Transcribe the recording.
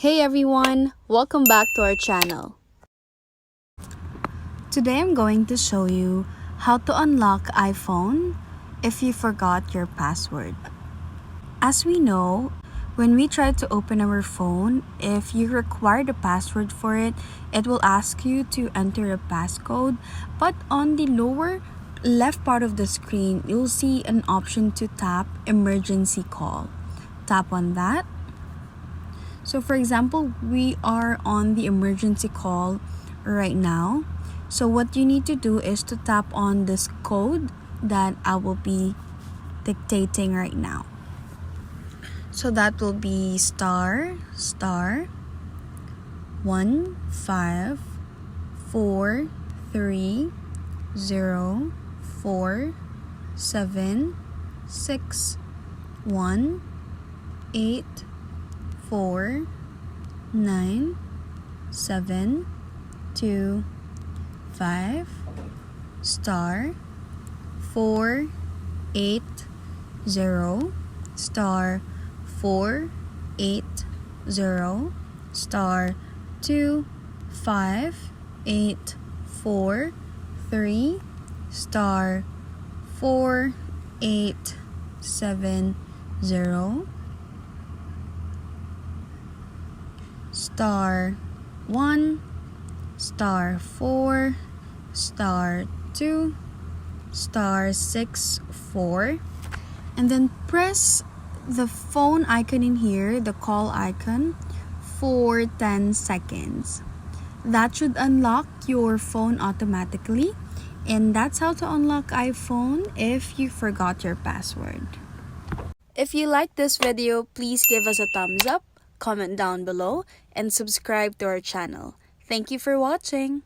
Hey everyone, welcome back to our channel. Today I'm going to show you how to unlock iPhone if you forgot your password. As we know, when we try to open our phone, if you require the password for it, it will ask you to enter a passcode. But on the lower left part of the screen, you'll see an option to tap emergency call. Tap on that. So for example, we are on the emergency call right now. So what you need to do is to tap on this code that I will be dictating right now. So that will be star 1530746184972 star 480 star 480 star 25843 star 4870 star 1 star 4 star 2 star 64, and then press the phone icon in here, the call icon, for 10 seconds. That should unlock your phone automatically, and that's how to unlock iPhone if you forgot your password. If you like this video, please give us a thumbs up, comment down below, and subscribe to our channel. Thank you for watching.